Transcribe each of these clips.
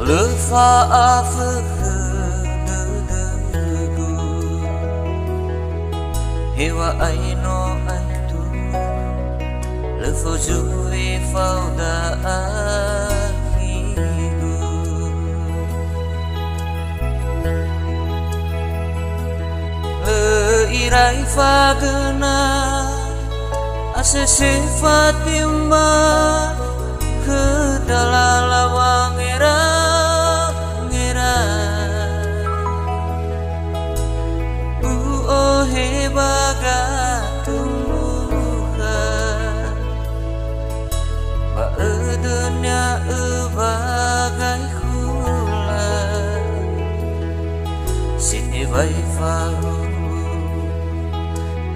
Le fa a fe hewa ai no ai tu le fo ju e fa da ahidu le irai fa gena ase sifatimba ke dalala wangera ngera hebaga tumbuhan ba dunia bagai hulan sini bai fahu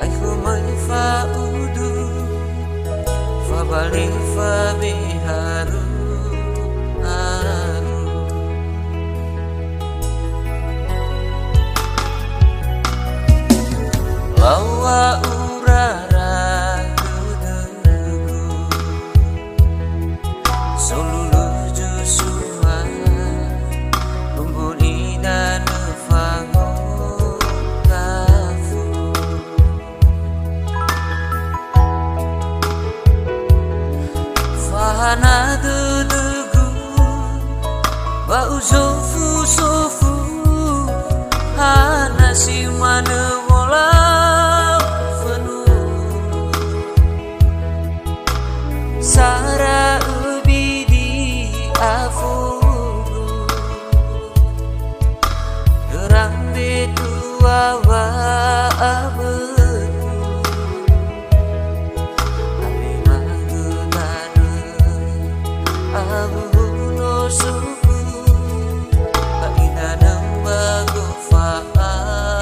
ai humai fa udu fa bali fa biharu lawa urara dudegu solulu jusua bumbuli dan fango kafu fahana dudegu ba usofu sofu hana simane mola Sara ubidi afuru gerang betua wa abetu alima gudana abu no suku kaina nambago fa'alanku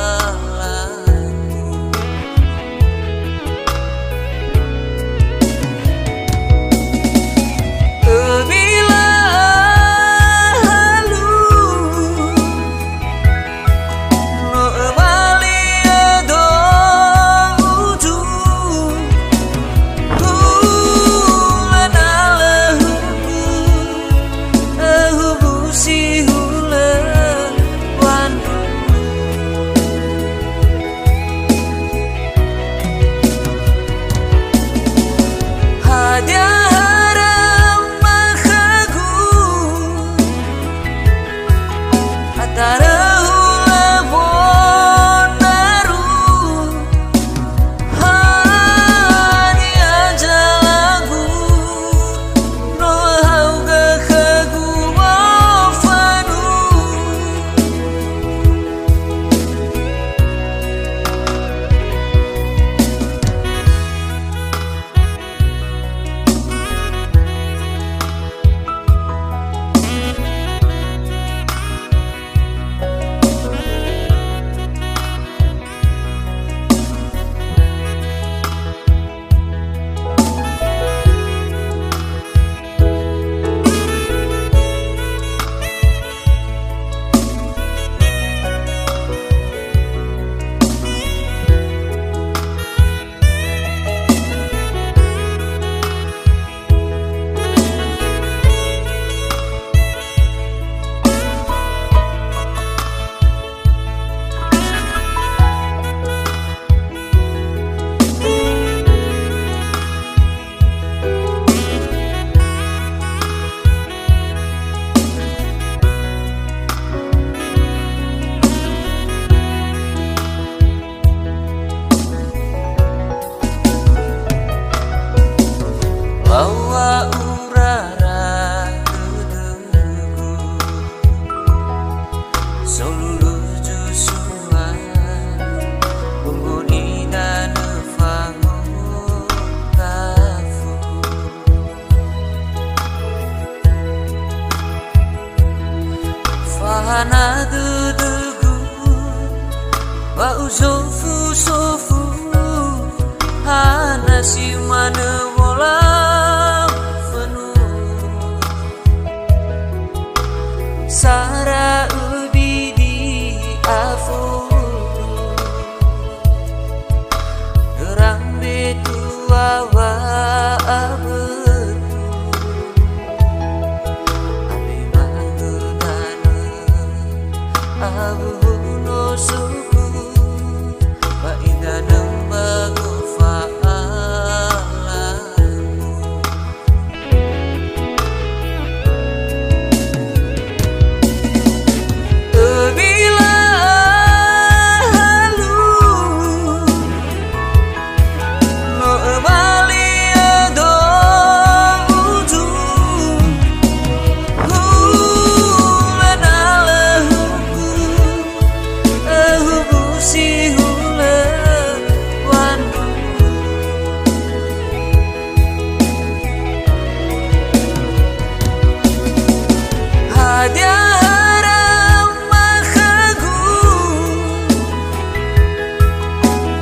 haram makhagu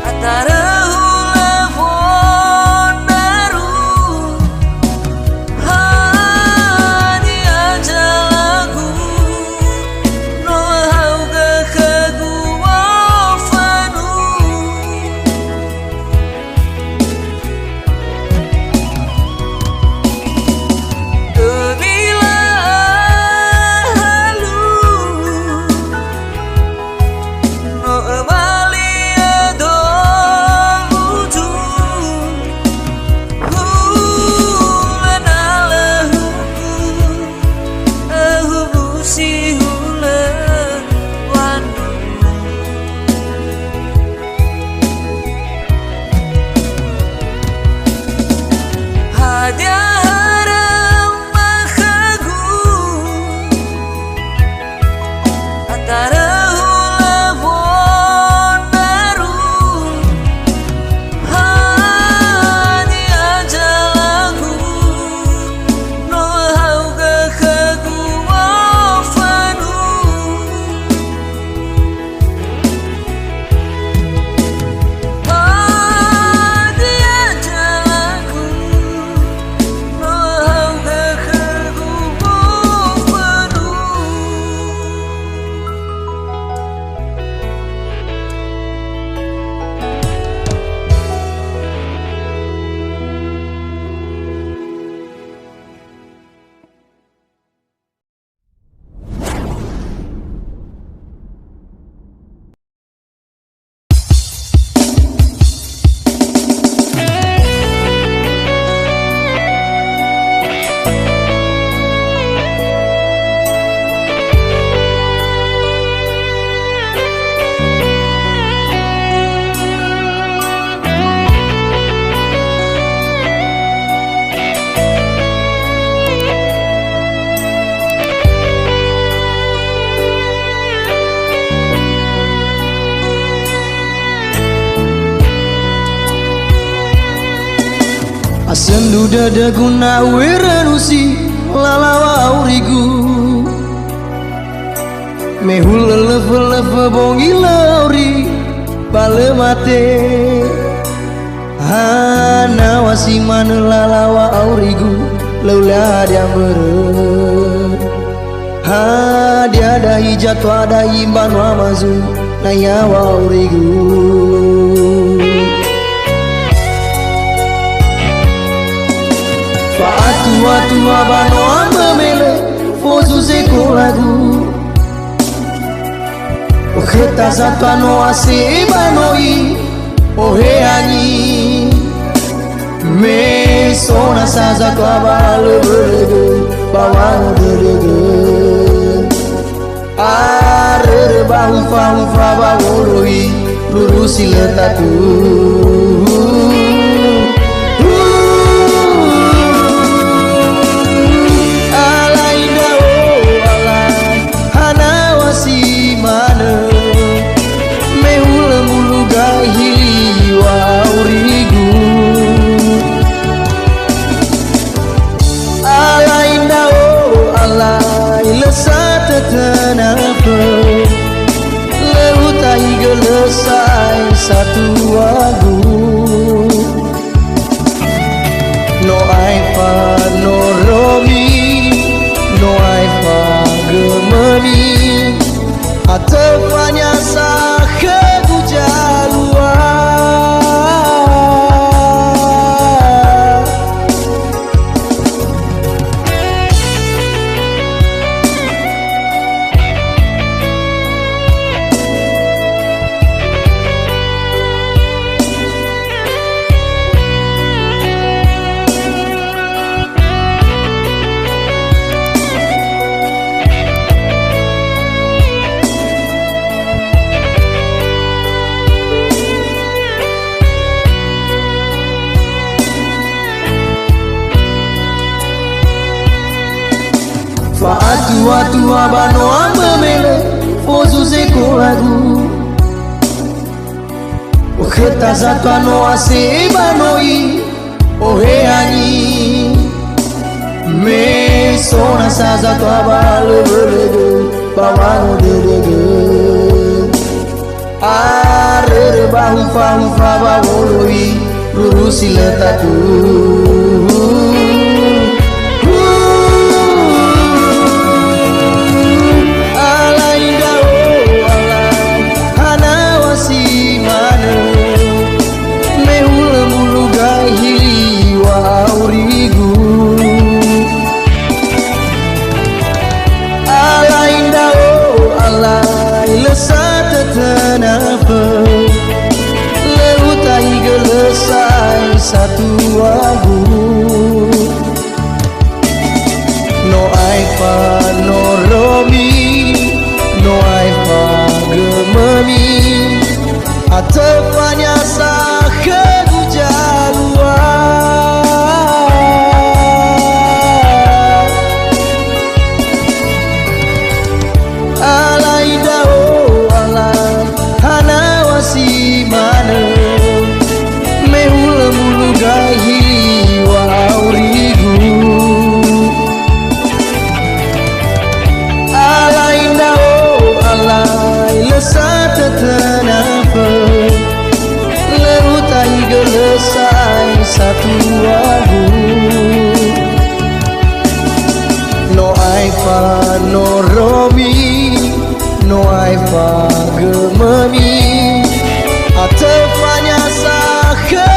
atara hula fondaru hani ajalagu no hauga khagu wafanu Asendu dada guna wiranusi lalawa aurigu Mehul lelefe bongi lauri bale mate Hana wasiman lalawa aurigu laula dia meren Ha dia dahi jatwa dahi banwa mazu nayawa aurigu Tua bano amamele fozu zeko lagu Oketa zatano ase banoi ohe ani Me sona saza tua bale berege bawang berege Arere bahu fa bawoloi lurusi letatu Selesai satu lagu No aifa no romi No aifa gemeni Atefanya sake bujalua Tua bano amamele fozu zeko lagu Oketa zatano ase banoi ohe ani Me sona saza twabalebelege bawanodedege arere bahufa-hufa bawoloi lurusi letatu satu lagu no aifa no romi no aifa gememi atepanya sahe gujalua alai dao alai hana wasimane gahi wa aurigu alai nao alai lesat tenape lerutai gelesai satu lagu no aifa no romi no aifa gememi atepanya sahe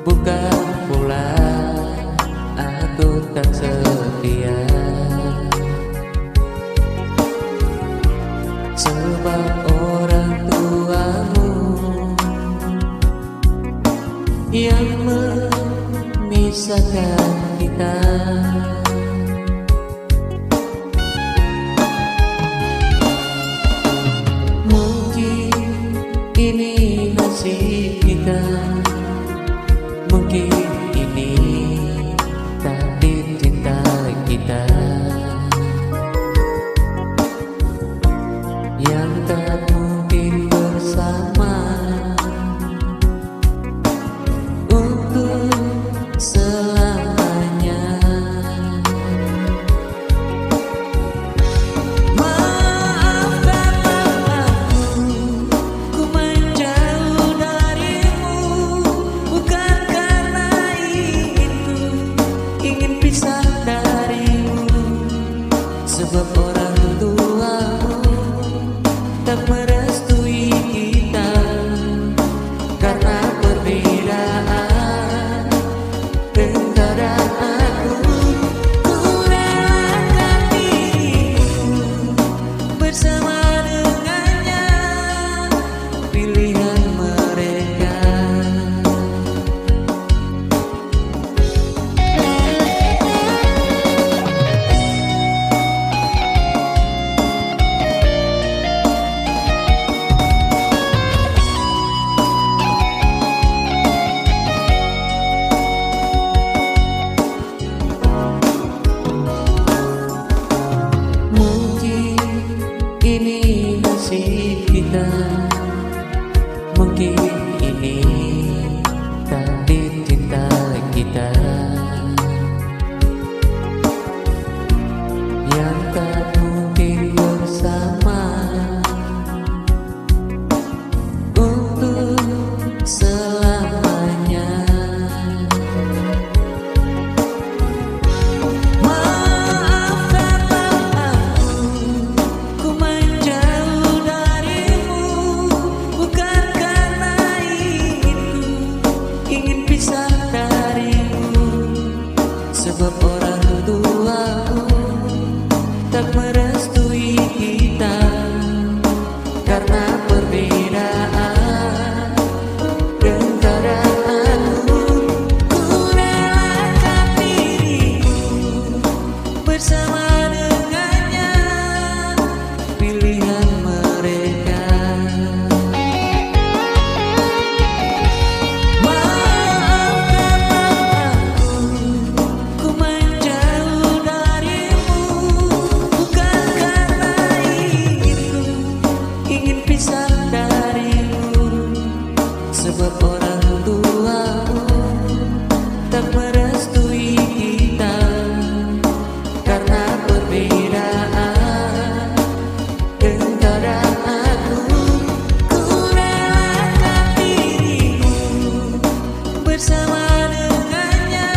bukan pula aku tak setia, sebab orang tuamu yang memisahkan kita. Mungkin ini nasib kita, mungkin ini takdir cinta kita yang tak mungkin bersama untuk selamanya. Maafkanlah aku, ku menjauh darimu, bukan karena ingin pisah darimu, sebab orang tuamu tak merestui kita karena perbedaan engkau dan aku. Ku relakan diriku bersama dengannya, pilihan mereka. Mungkin ini nasib kita, mungkin ini takdir cinta kita yang tak mungkin bersama untuk selamanya. Maafkanlah aku, ku menjauh darimu, bukan sebab orang tuamu tak merestui kita karena perbedaan. Engkau dan aku, ku relakan dirimu bersama dengannya,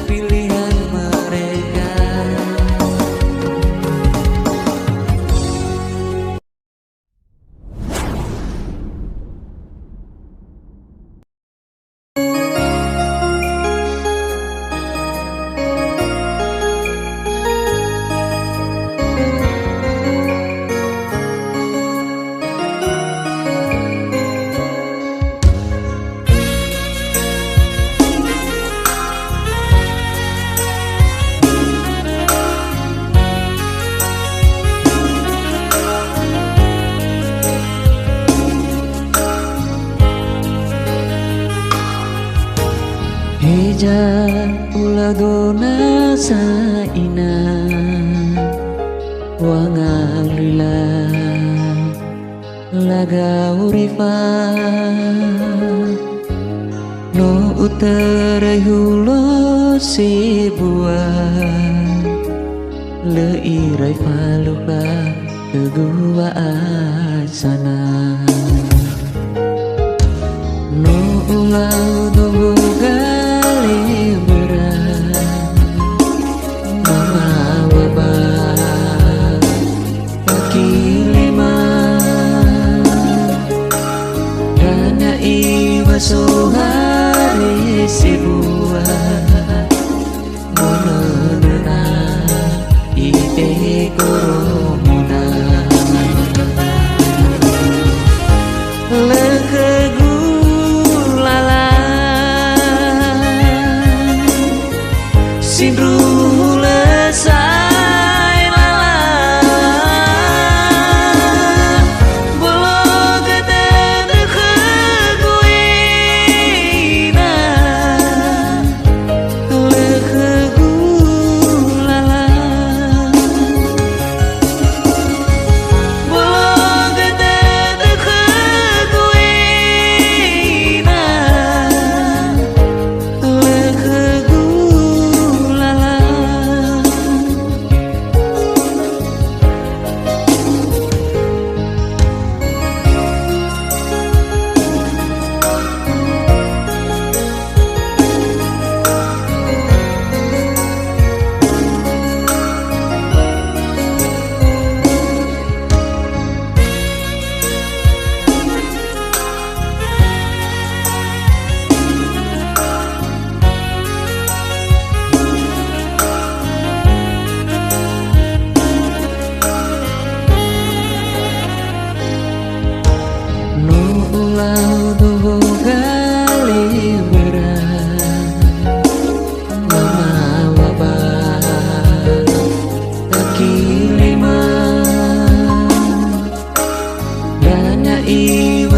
pilihan mereka. Heja ulah dona saina wangang lila laga urifa no uterai hulo sebuah leirai faluka tegua asana no ulau doga sohari sebuah monona ite koromona lekegulala sindru lesai lala bolo gede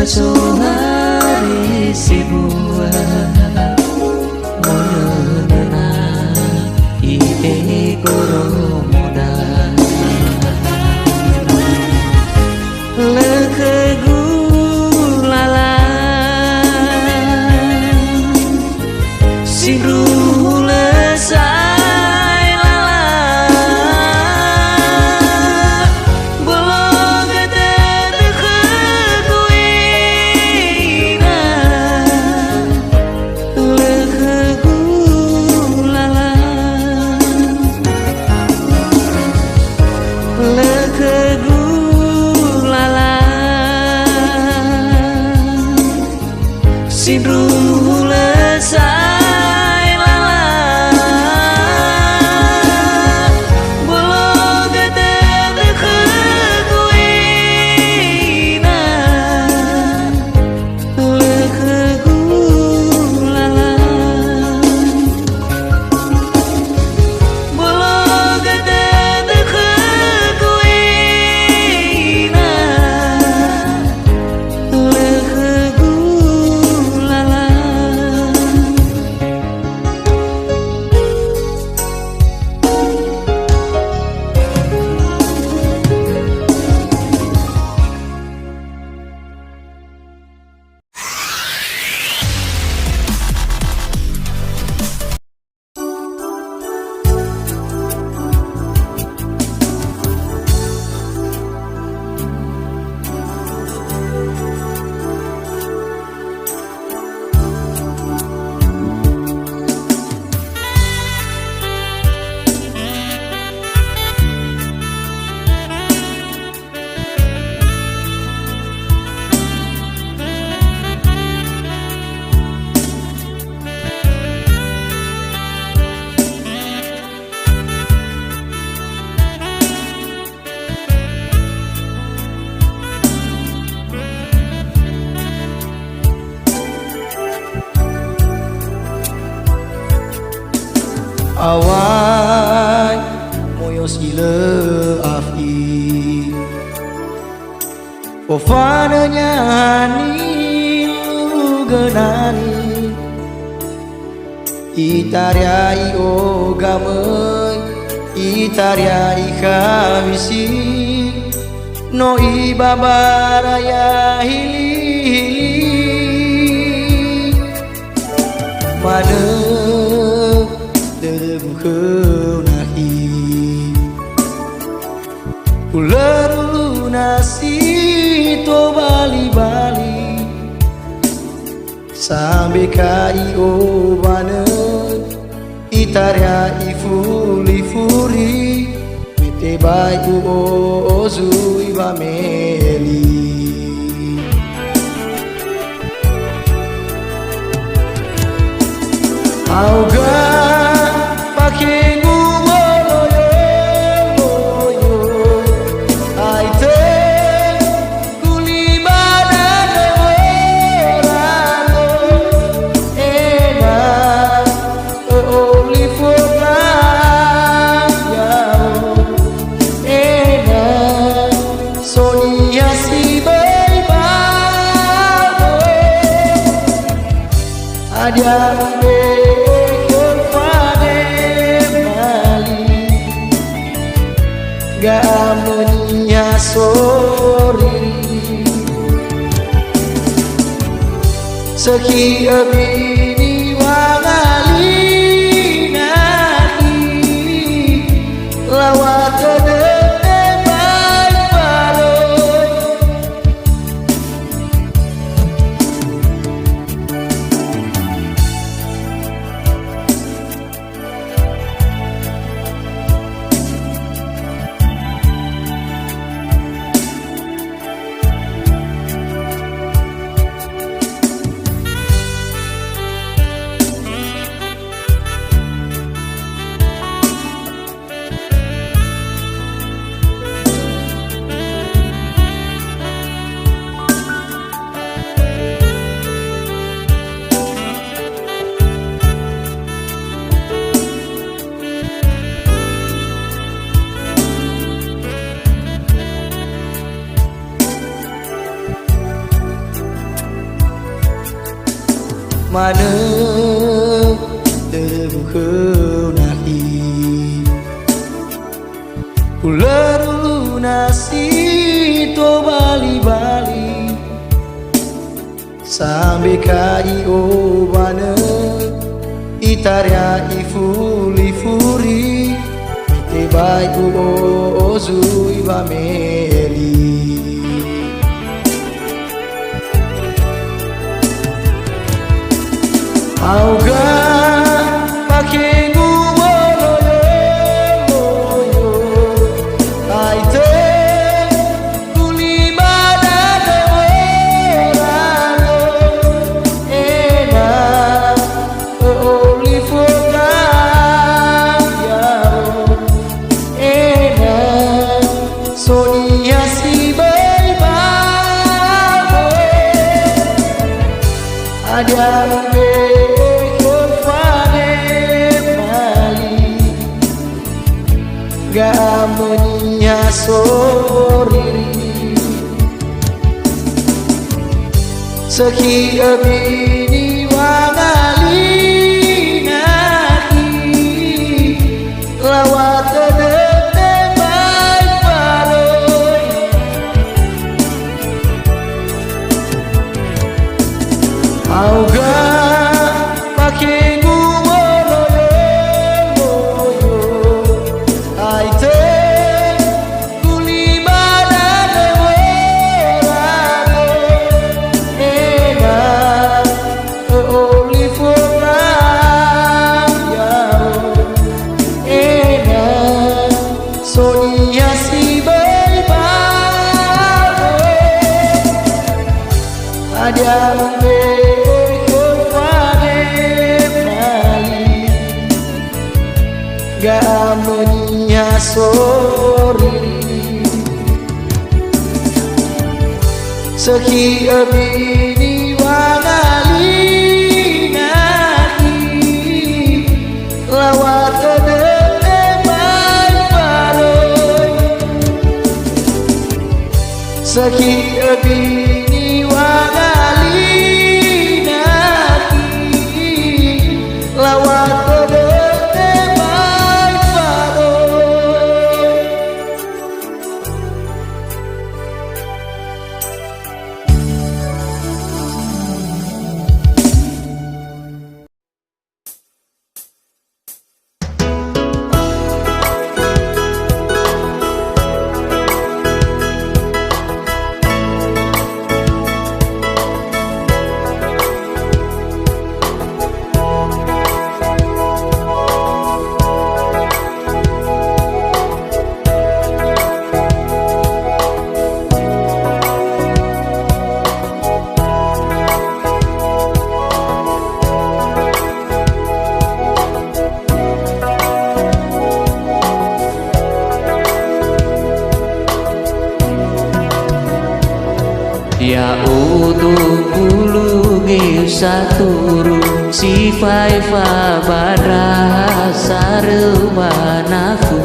sohari sebuah monona ite koromona lekegulala sindru lesai lala bolo gede lekegulala sindru lesai lala bolo gede lekekuina lekegulala bolo gede lekekuina lekegulala awai moyos gile afi ofananya ni lugenani itariai ogamai itariai kamisi no ibabaraya hili mana debu nahi ular nasi to bali sampai kai obana itaria ifuli furi mete bai ozu ibameli auga pakai ada kepada mali gamenya sori seki abini wangali naki lawat mana debu nahi ular nasi to bali sampai kai obana itaria ifuli furi mete bai ozu ibameli auga pakai moyo aite kuli badan orano ena olifoka yao ena sonia si baibabo ada gamenya sori seki abini wangali naki lawat dete baik baloi auga pakai Sonia si baibabo ada kepada mali gamenya sori seki abini wangali naki lawat sakit bini wagali naki lawat kodote mai paro Ya utuh kulungi saturu sifai fa badra sarwanaku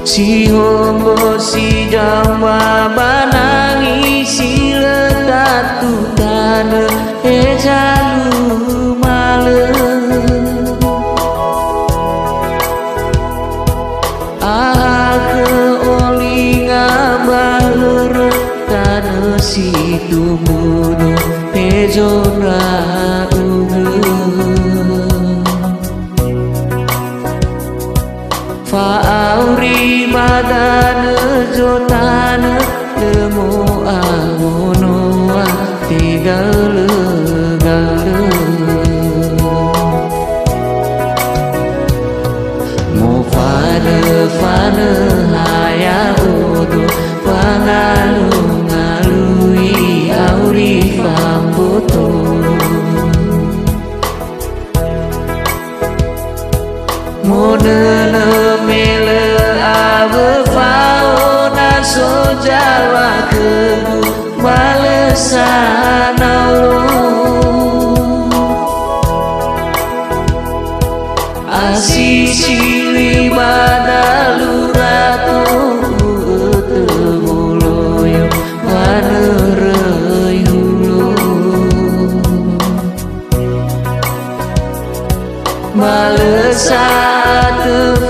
si hombo si jamba banangi si letatu tanah ejalu malam si tumuno tejona Fa'auri madana jotana lemu amonoa tigale gale mo fana haya udu panalu ngalui auri fambuto modele mele ave fauna sojawa kebu balesana lo asisi libada ratu temuloyo manerei hulu balesat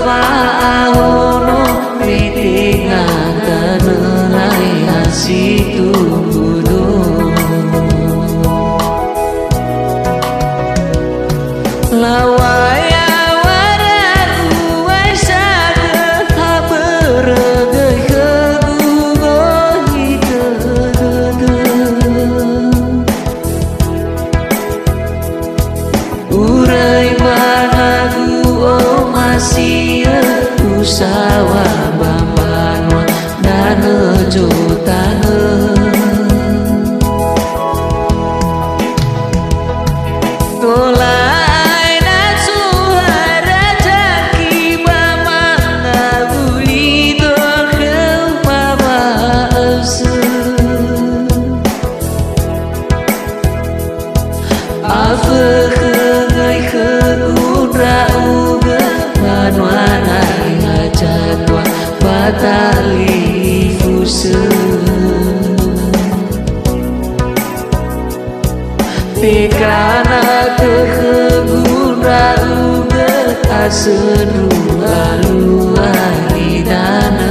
fa'ahono mitingan tenai hasitu budo lawaya waraku waisada habergai kegugohi kedede urai managu o masih usawa bambanwa dana jotana tolai natsu harajaki bamanga bulido kemama ase afekengai kekudra uga manwanai hajatwa batali fuse pikana kekeguna uga aseru lalu ahidana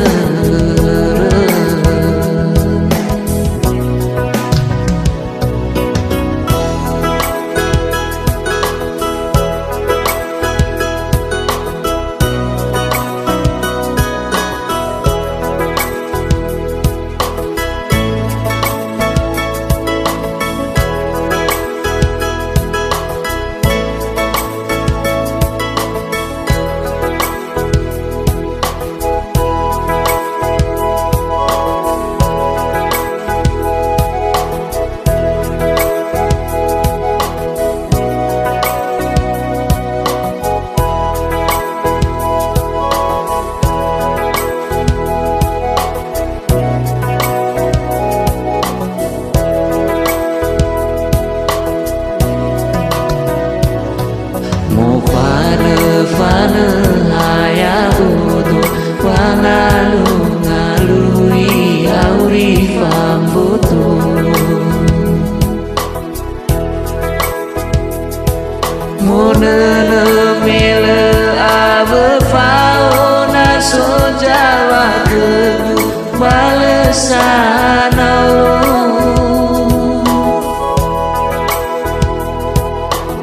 Jawa Teguh balesan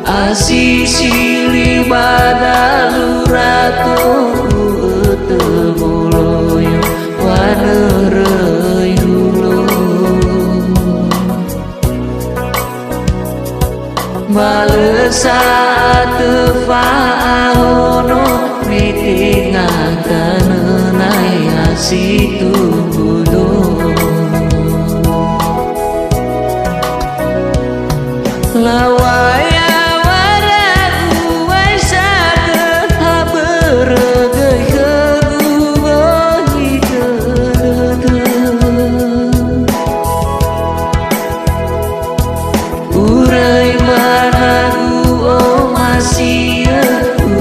Asi silih badalu ratu temuloyo wanerei hulo balesa tefahono mitingakan nai asitu kudo lawaya waragu waisaka habergai kegugohi kedede urai managu o masih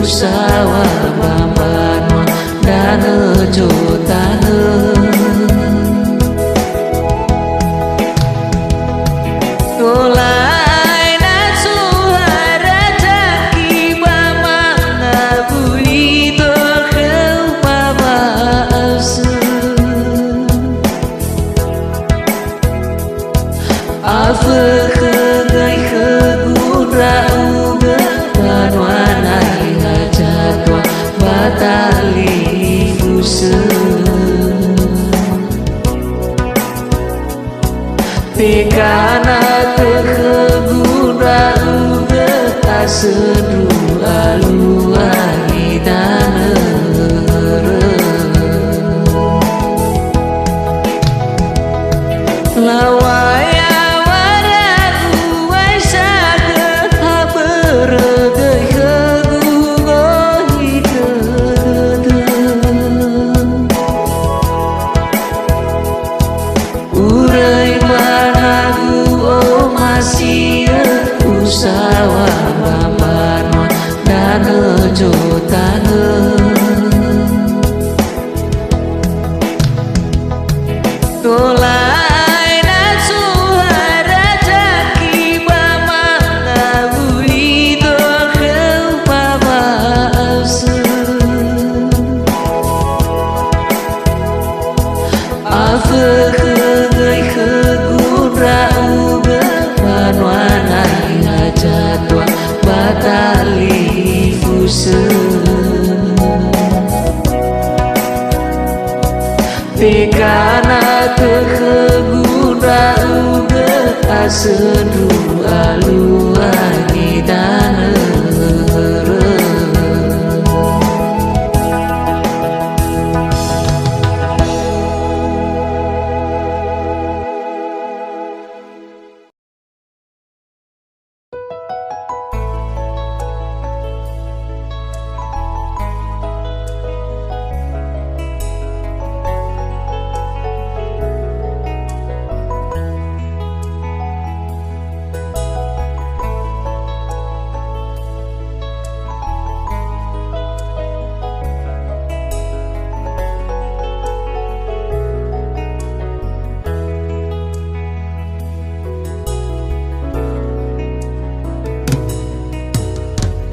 usawa bambanwa dan jotane tolai nasu harajaki mamanga buli torkeu babase afekegai kegura uga kanwanai hajatwa batali fuse Tekana tekegura uga asedu aluangi tanere lawaya waragu waisaka habergai kegugohi kedede urai managu o masih usawa bambanwa dan jotane tolai nasu harajaki mamanga buli torkeu babase afekegai kegura uga manwanai hajatwa batali fuse Tekana tekegura uga asedu aluangi tanere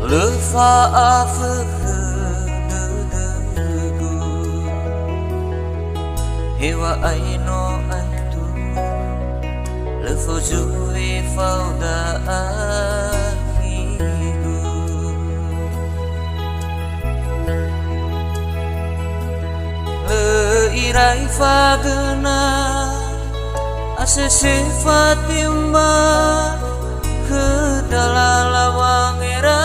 Lefa afekenegu Hewa aino aitu Lefo juwe fauda ahigu Leirai fagena Asese fatimba Kedalala wangera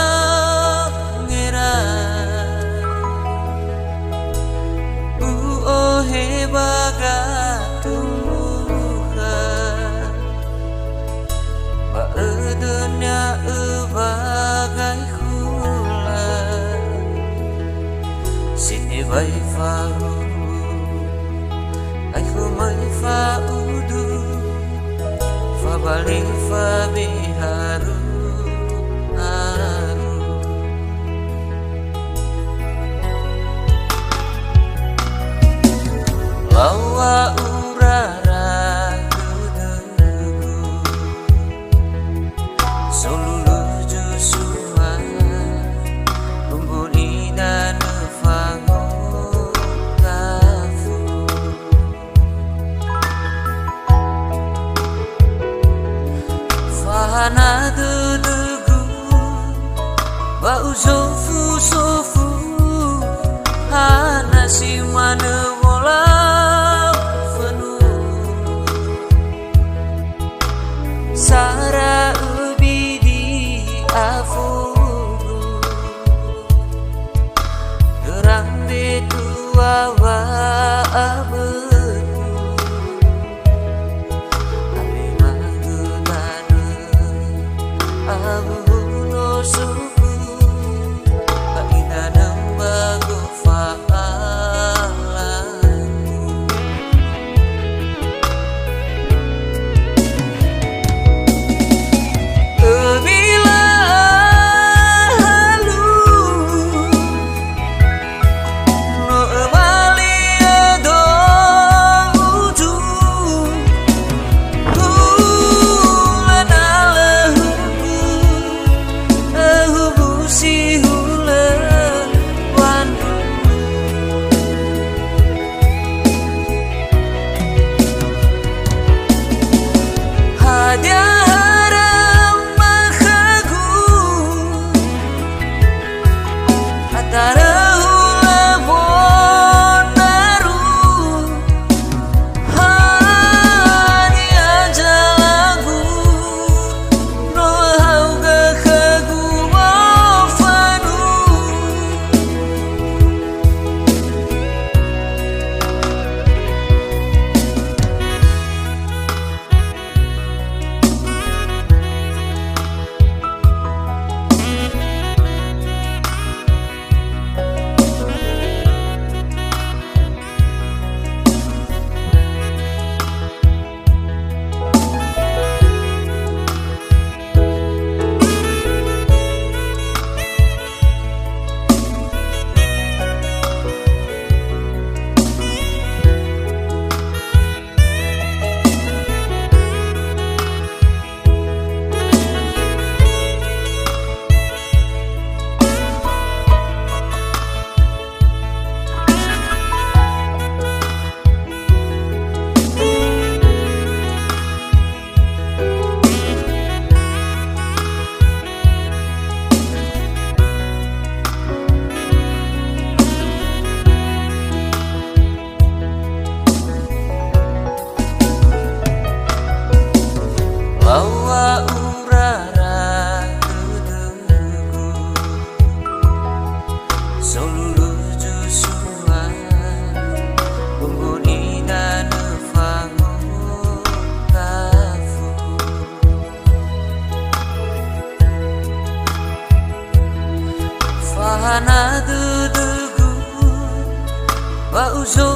Baga tumbuhan Baedunya bagai hulan Sini bai faru Aihu mai faudu Fabali fabiharu Lawa urara gedegu Solulu jusua Kumbuli dan fangoka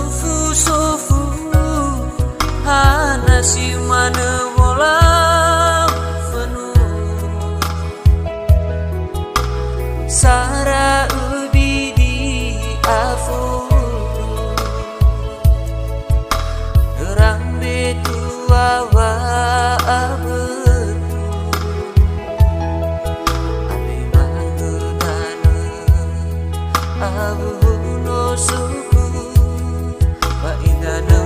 sufu sufu hana si mana bola penuh sara ubi di afu orang betu awa abetu abi mangunana abu no suku wa indana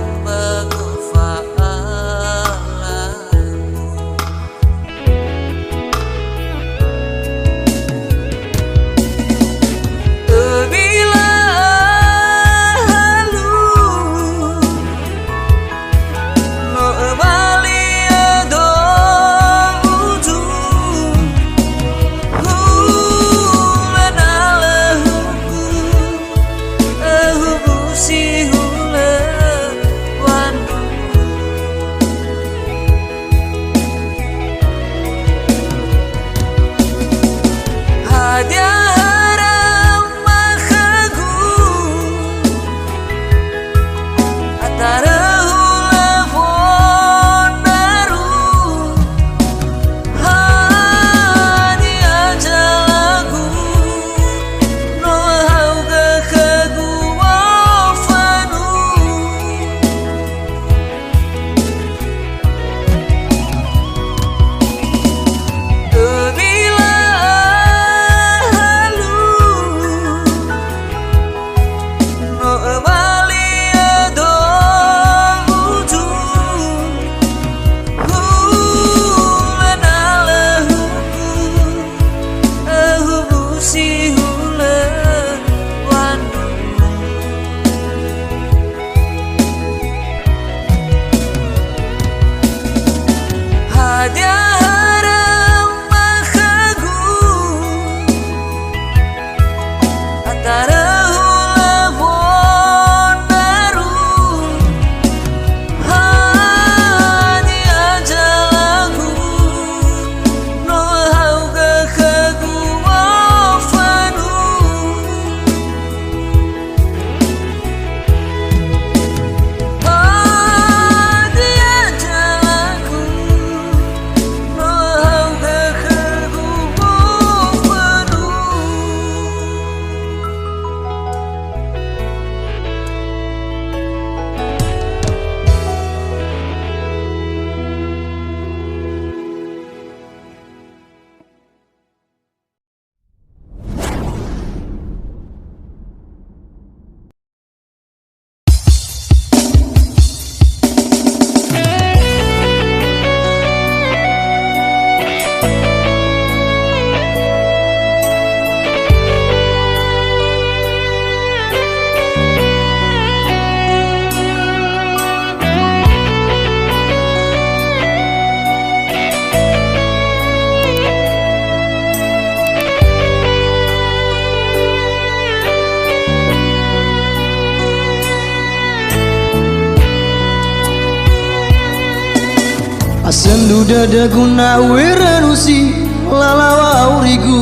Sendu dada guna weranusi lalawa aurigu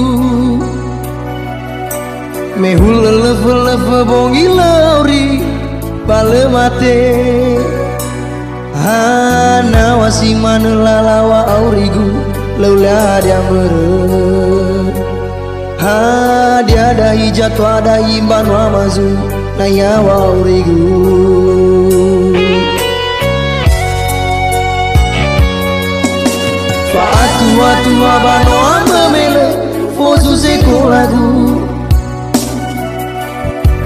mehul lelefe bongi lauri bale mate hana wasi mana lalawa aurigu laula dia mere ha dia dahi jatwa dahi banwa mazu nayawa aurigu Tua bano amamele fozu zeko lagu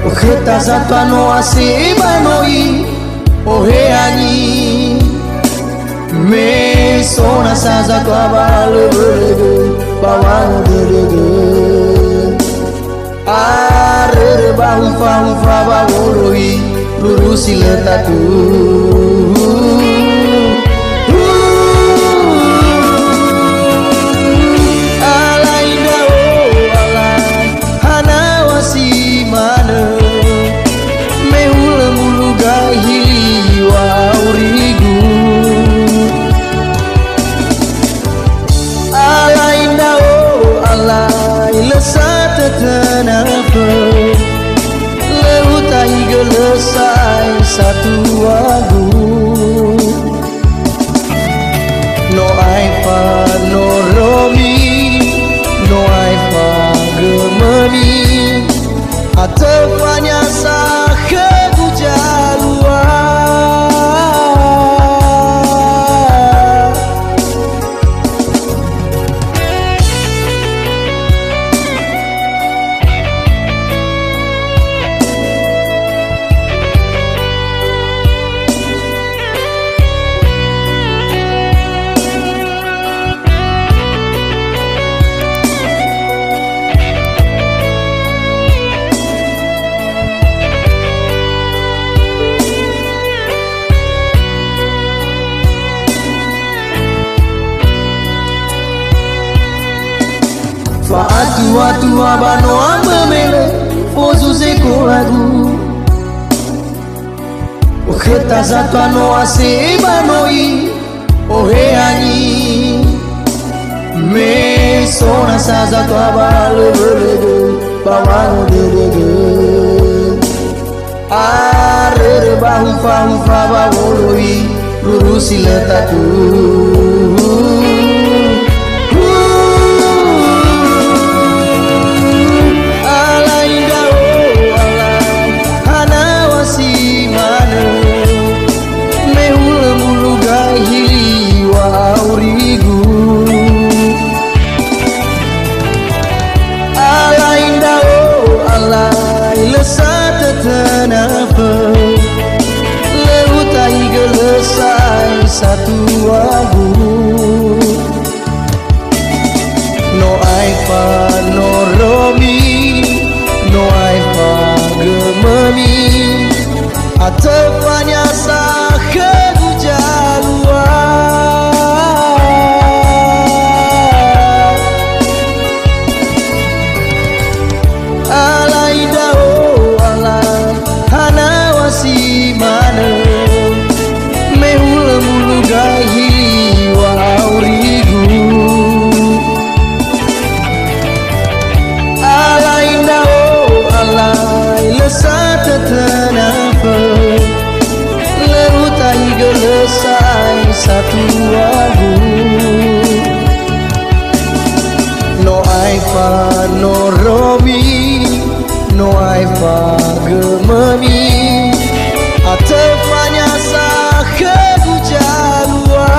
Okheta zatano ase banoi ohe ani Me sona saza tua bale berege bawang berege Arere bahu fahu bawoloi lurusi letatu satu lagu. No aifa no romi, no aifa gemeni, atefanya sah kebujalua. Tua bano amemele fozu zeko lagu. Oketa zatano ase banoi oheani. Me sona saza tua balege bawano derege. Arere bahu fahu faba woloi lurusi letatu. Satu lagu. No aifa no romi, no aifa gemeni, atefanya sah kebujalua. Alai dao alai hana wasi mana gahi wa aurigu. Alai nao alai lesat tenafa, leutai gelesai satu lagu. No aifa no romi, no aifa gemeni, atefanya sah kebujalua.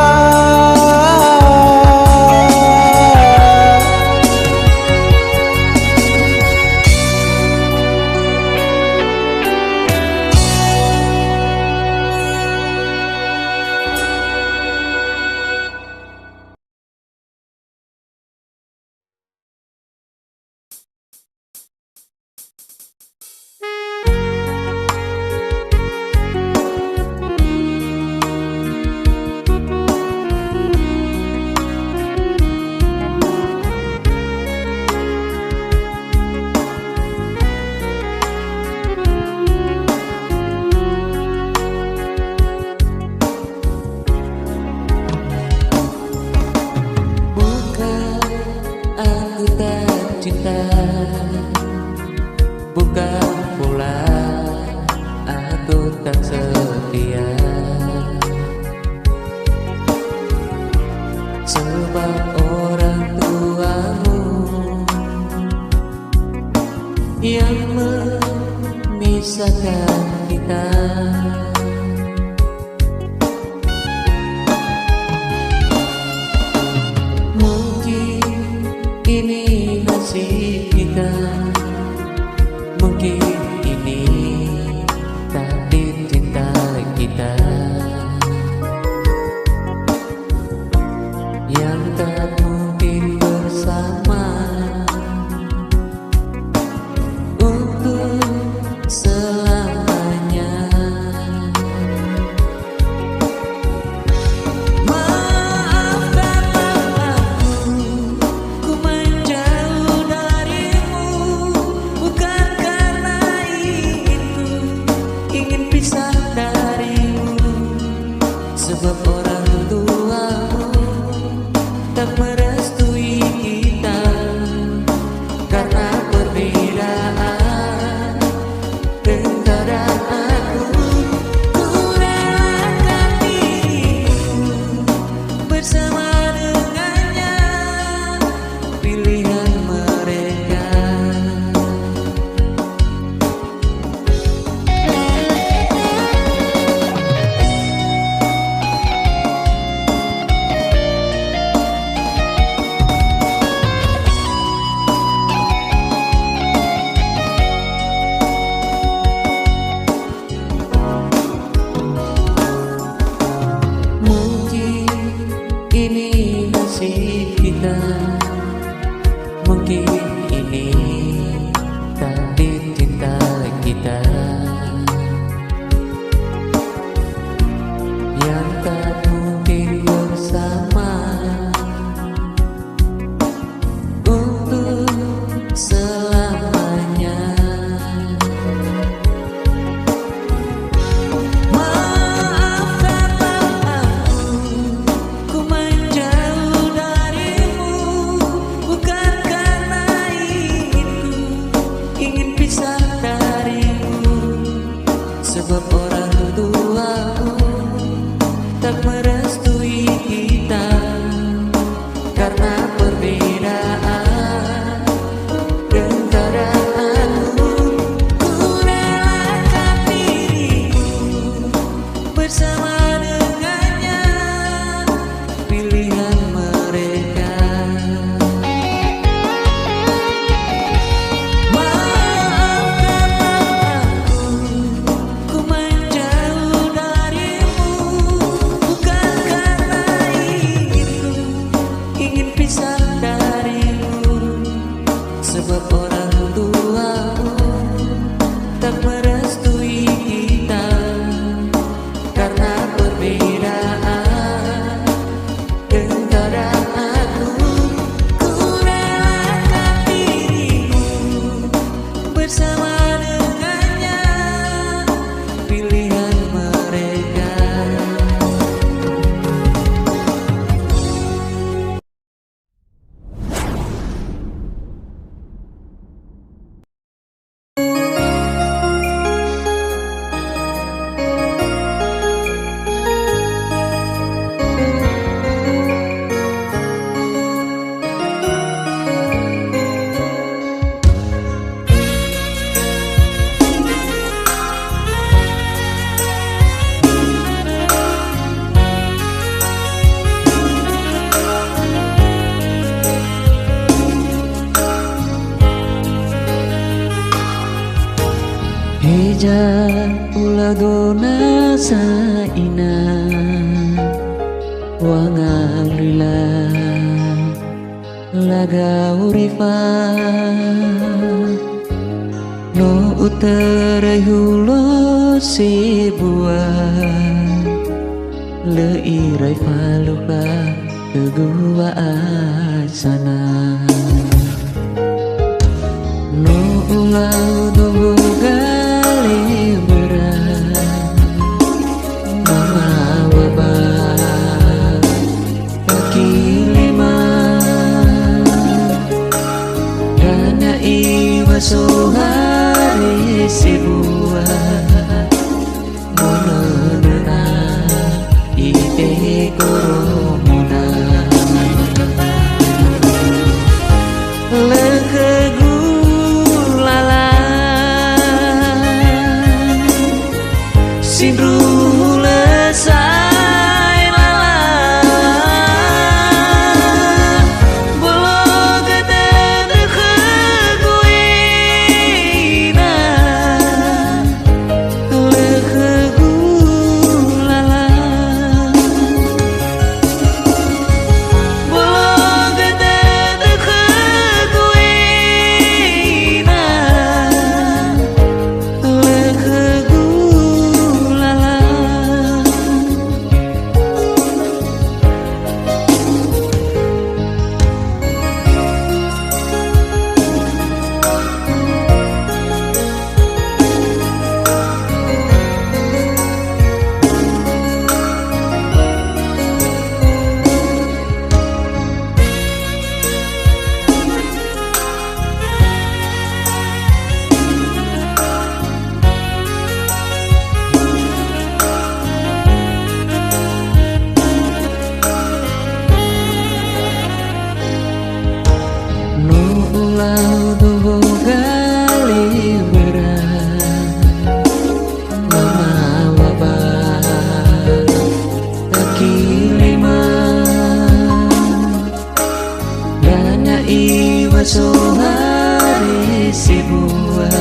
Bukan pula aku tak setia, sebab orang tuamu yang memisahkan kita. Mungkin ini nasib kita, mungkin ini takdir cinta kita yang tak mungkin bersama untuk selamanya. Maafkanlah aku, ku menjauh darimu, bukan karena ingin pisah darimu. bersama dengannya pilihan mereka. Maafkanlah aku, ku menjauh darimu, bukan karena ingin pisah darimu, sebab orang tuamu tak merestui kita karena perbedaan. Engkau dan aku, ku relakan dirimu bersama dengannya pilihan mereka. Heja ulah dona saina wangalila laga urifa no uterai hulo sebuah leirai faluka tegua asana no ulau doboga sohari sebuah monona ite koromona lekegu lala sindru lesai lala bolo gede ulau tubuh kali berat mama wabah kaki lima dana iwa sohari sebuah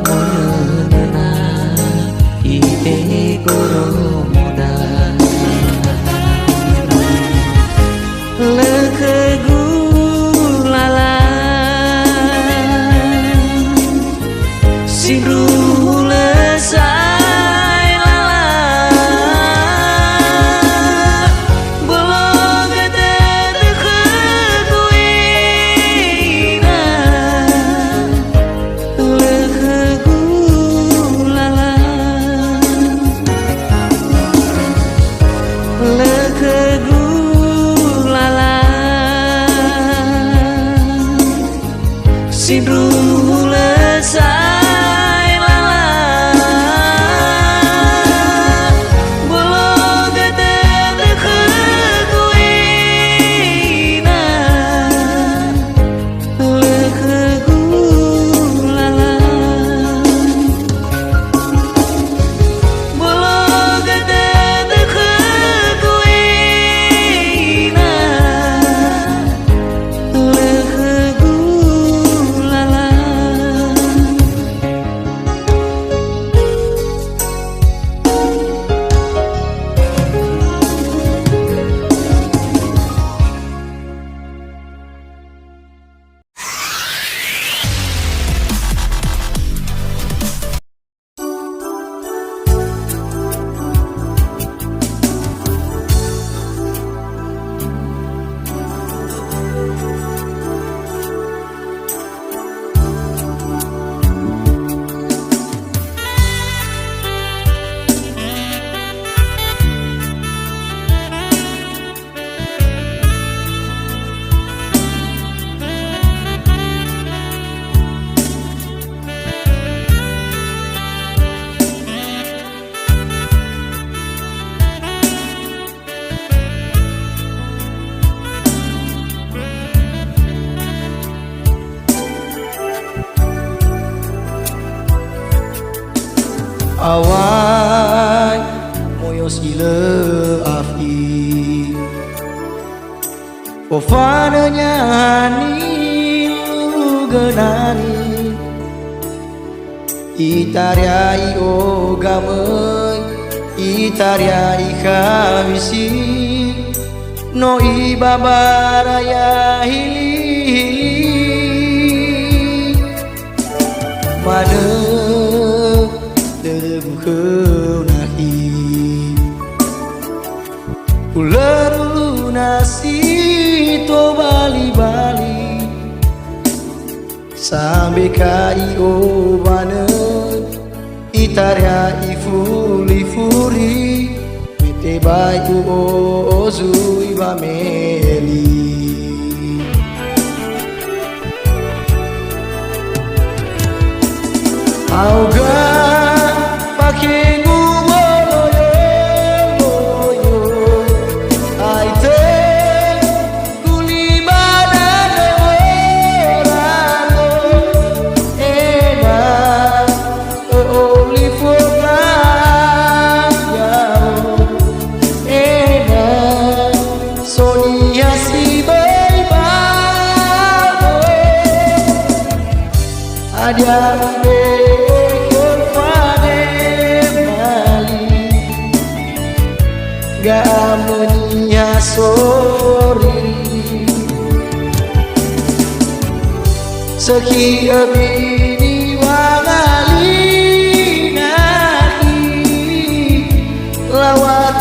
monona ite koromoda lekegu sindru lesai lala bolo gede kuina lekegu lala lekegu lala sindru lesai Bolo awai moyo sile afi ofananya hani lugenani itariai ogamai itariai kamisi no ibabaraya hili mana terbuka nahi ular lunasi to bali-bali sampai kai obana itaria ifuli-furi mete baiku ozui bameli auga pakai adiambe kefade mali gamenya soriri seki abini wangali nahi lawat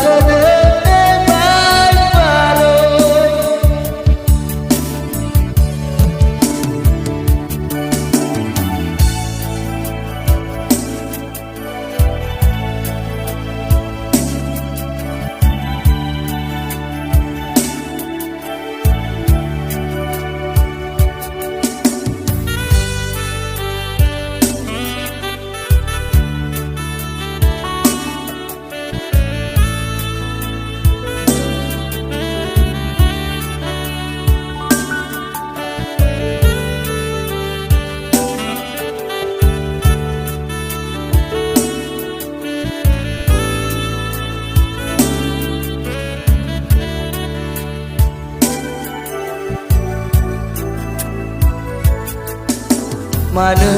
mana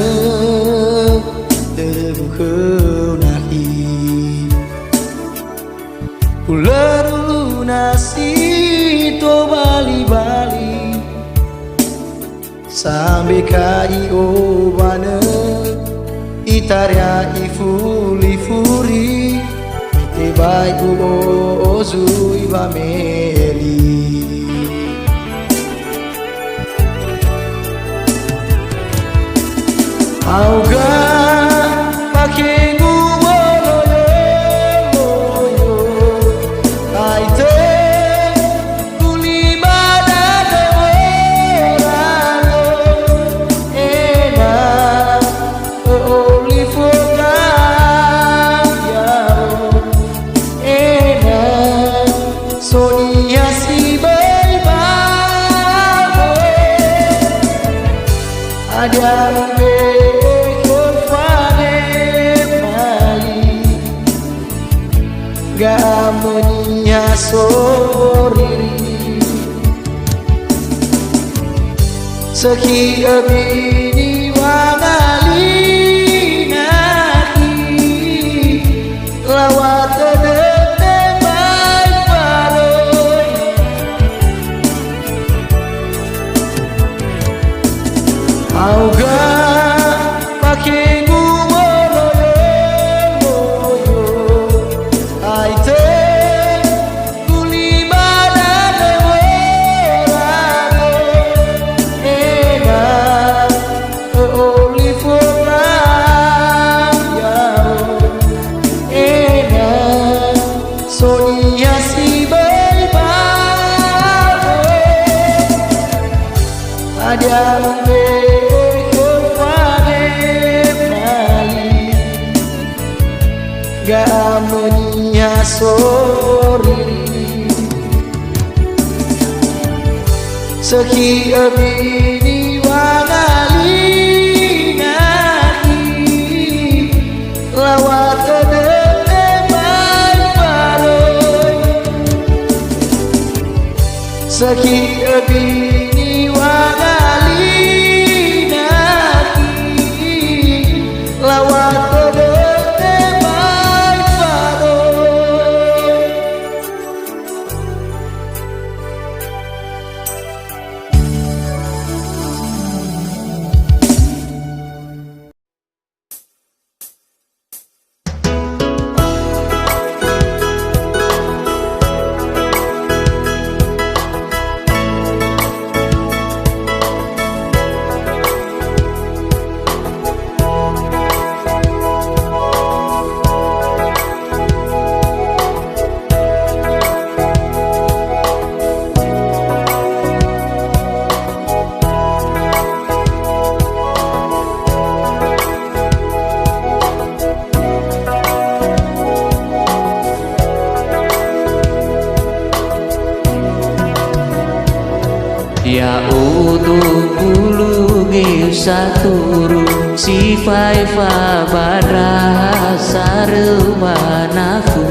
terbuka nahi ular lunasi to bali-bali sampai kai obana itaria ifuli-furi mete baiku ozui bameli auga pakai ngumoloyo aite kuli badane orano ena oli foga yao ena sonia si baibabo adiambe gamenya soriri seki abini wangali nahi lawat dete baik baroi auga pakai sonia si baibabo adiambe kefade mali gamenya soriri seki abini wangali nahi lawat Saki abini wangali naki lawato bote mai paro. Ya utuh bulu saturu si faifa badra saremanaku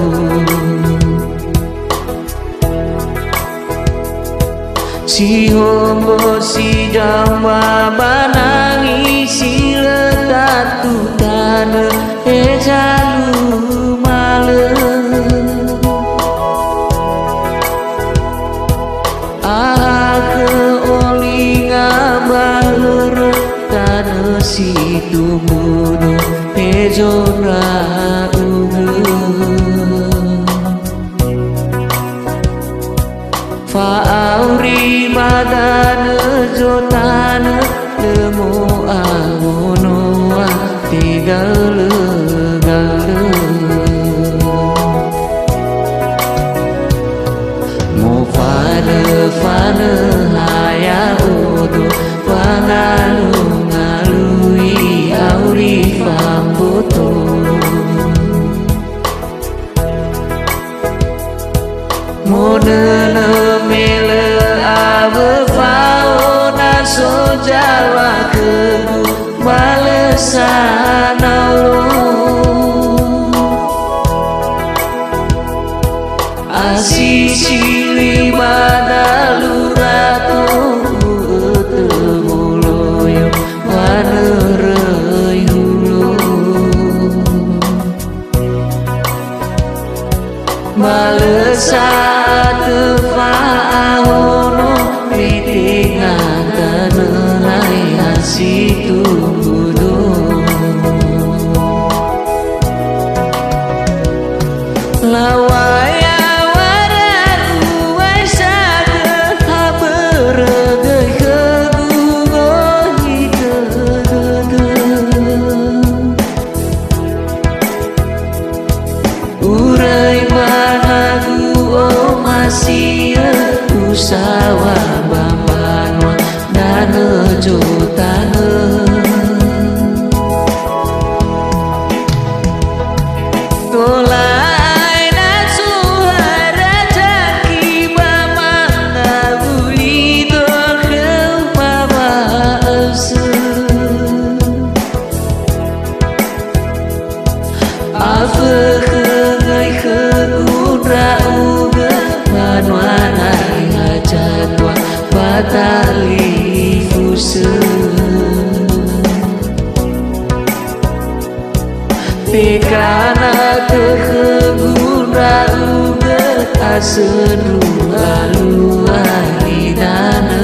si hombo si jamba banangi si letatu tanah jalu malam si tumuno pejona Fa'auri madana jotana nemu awono tinggal mo fana haya udu pangalu ngalui auri famboto modena mele ave fauna so jawa ke malesana lo asisi libadalu ratu temuloyo wanerei hulu malesat fa'ahono mitingan tenenai asitu budo lawaya wararu waisada haberegai kegugohi kedede urai managu oh masih usawa bambanwa dana jotana tolai dan suara jaki bamanga buli doheu mama ese afekegai kegudra uga manwanai hajatwa batali fuse Pekana kegudra uga aseru aluani dana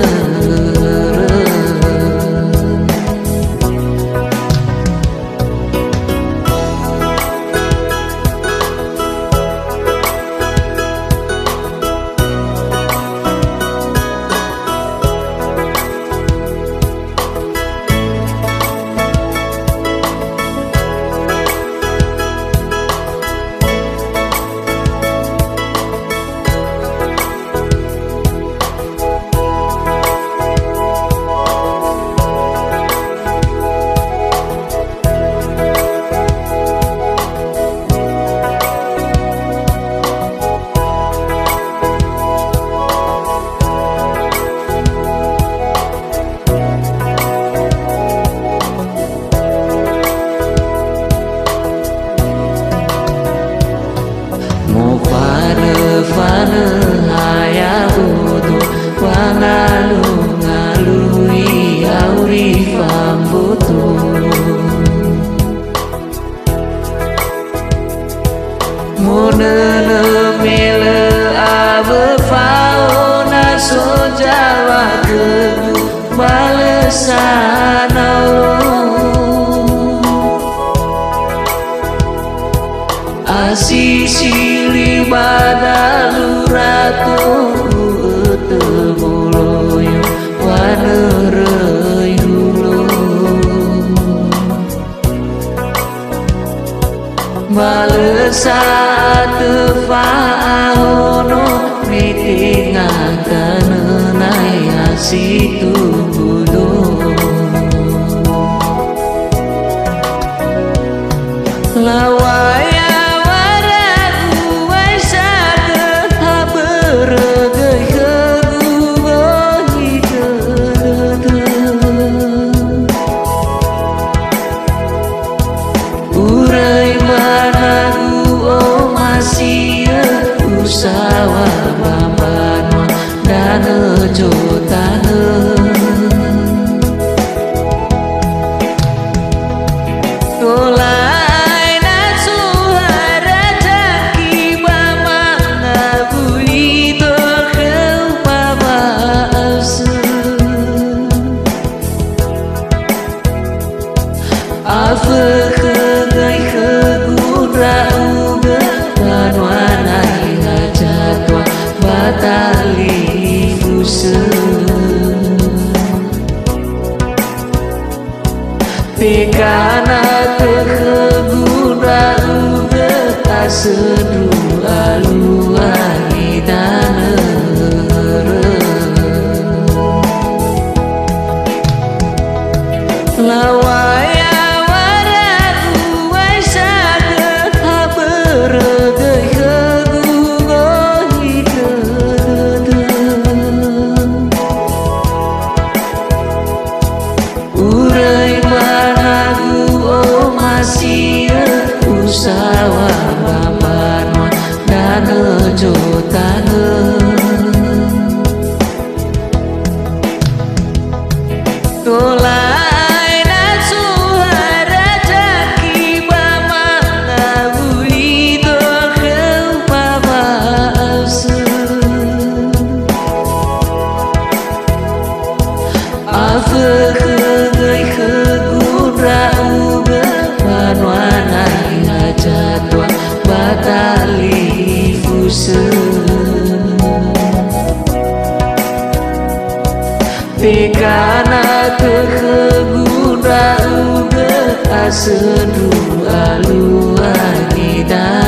Munene mele abe fauna so jawa kedu balesan asisi badalu ratu temuloyo wanerei hulu balesat faono mitingakan nai asitu budo lawaya usawa bambanwa dana jotana tolai nasu harajaki mama ngabuli tokheu mama asu afe khegai khegura uga banwana batali fuse pekana terguna uga asedu aluani danere lawaya waraku waisada haberege usawa bambanwa dana jotana tolai nasu harajaki mama ngabuli tokheu mama asu afe khegai khegura uga banwana jadwa batali fuse pekana terguna uga asedu aluani dan